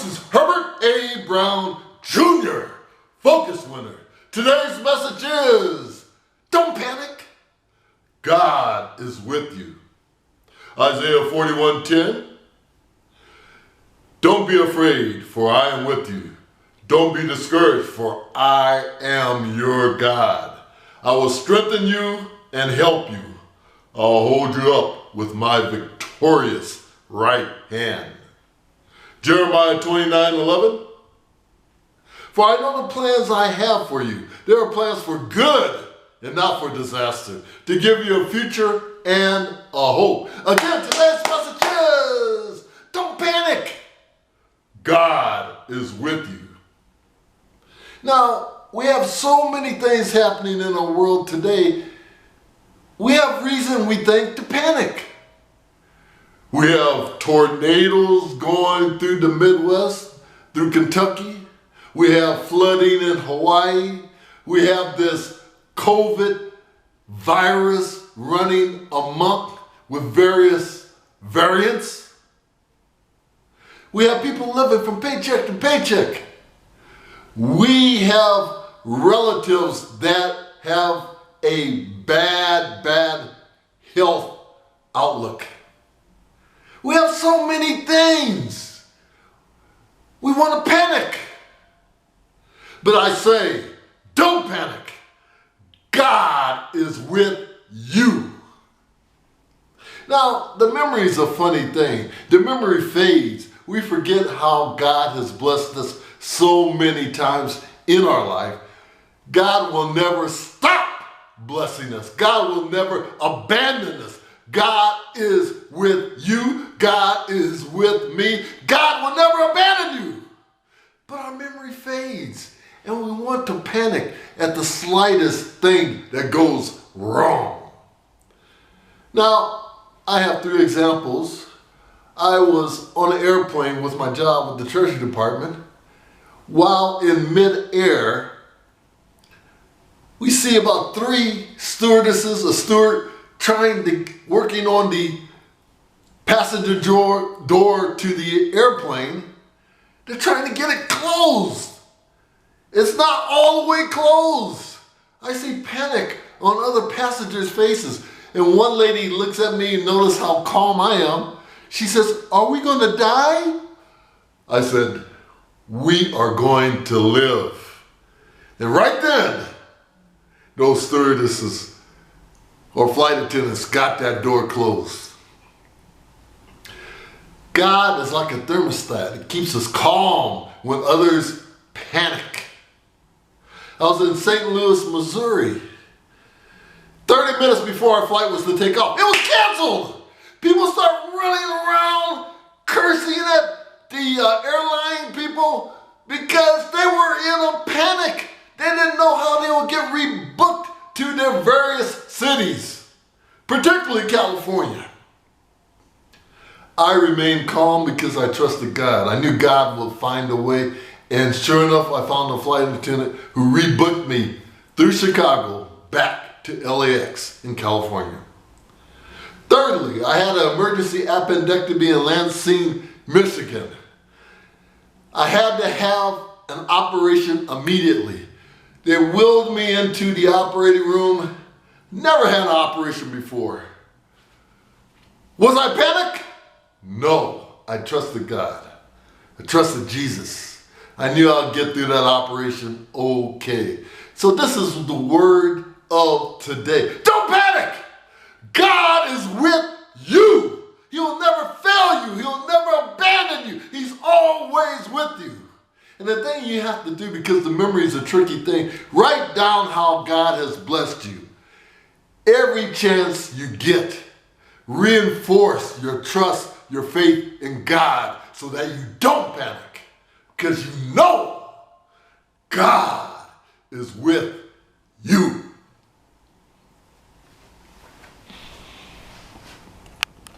is Herbert A. Brown Jr., Focus Winner. Today's message is, don't panic. God is with you. Isaiah 41:10. Don't be afraid, for I am with you. Don't be discouraged, for I am your God. I will strengthen you and help you. I'll hold you up with my victorious right hand. Jeremiah 29:11. For I know the plans I have for you. They are plans for good and not for disaster, to give you a future and a hope. Again, today's message is, don't panic. God is with you. Now, we have so many things happening in our world today. We have reason, we think, to panic. We have tornadoes going through the Midwest, through Kentucky. We have flooding in Hawaii. We have this COVID virus running amok with various variants. We have people living from paycheck to paycheck. We have relatives that have a bad health outlook. We have so many things. We want to panic. But I say, don't panic. God is with you. Now, the memory is a funny thing. The memory fades. We forget how God has blessed us so many times in our life. God will never stop blessing us. God will never abandon us. God is with you. God is with me. God will never abandon you. But our memory fades, and we want to panic at the slightest thing that goes wrong. Now, I have 3 examples. I was on an airplane with my job with the Treasury Department. While in mid-air, we see about 3 stewardesses, a steward working on the passenger door to the airplane. They're trying to get it closed. It's not all the way closed. I see panic on other passengers' faces. And one lady looks at me and notices how calm I am. She says, "Are we going to die?" I said, "We are going to live." And right then, those stewardesses or flight attendants got that door closed. God is like a thermostat. It keeps us calm when others panic. I was in St. Louis, Missouri. 30 minutes before our flight was to take off, it was canceled. People start running around, cursing at the airline people because they were in a panic. They didn't know how they would get rebooked to their various cities, particularly California. I remained calm because I trusted God. I knew God would find a way, and sure enough, I found a flight attendant who rebooked me through Chicago back to LAX in California. Thirdly, I had an emergency appendectomy in Lansing, Michigan. I had to have an operation immediately. They wheeled me into the operating room. Never had an operation before. Was I panicked? No, I trusted God. I trusted Jesus. I knew I'd get through that operation okay. So this is the word of today. Don't panic! God is with you. He'll never fail you. He'll never abandon you. He's always with you. And the thing you have to do, because the memory is a tricky thing, write down how God has blessed you. Every chance you get, reinforce your trust, your faith in God so that you don't panic, because you know God is with you.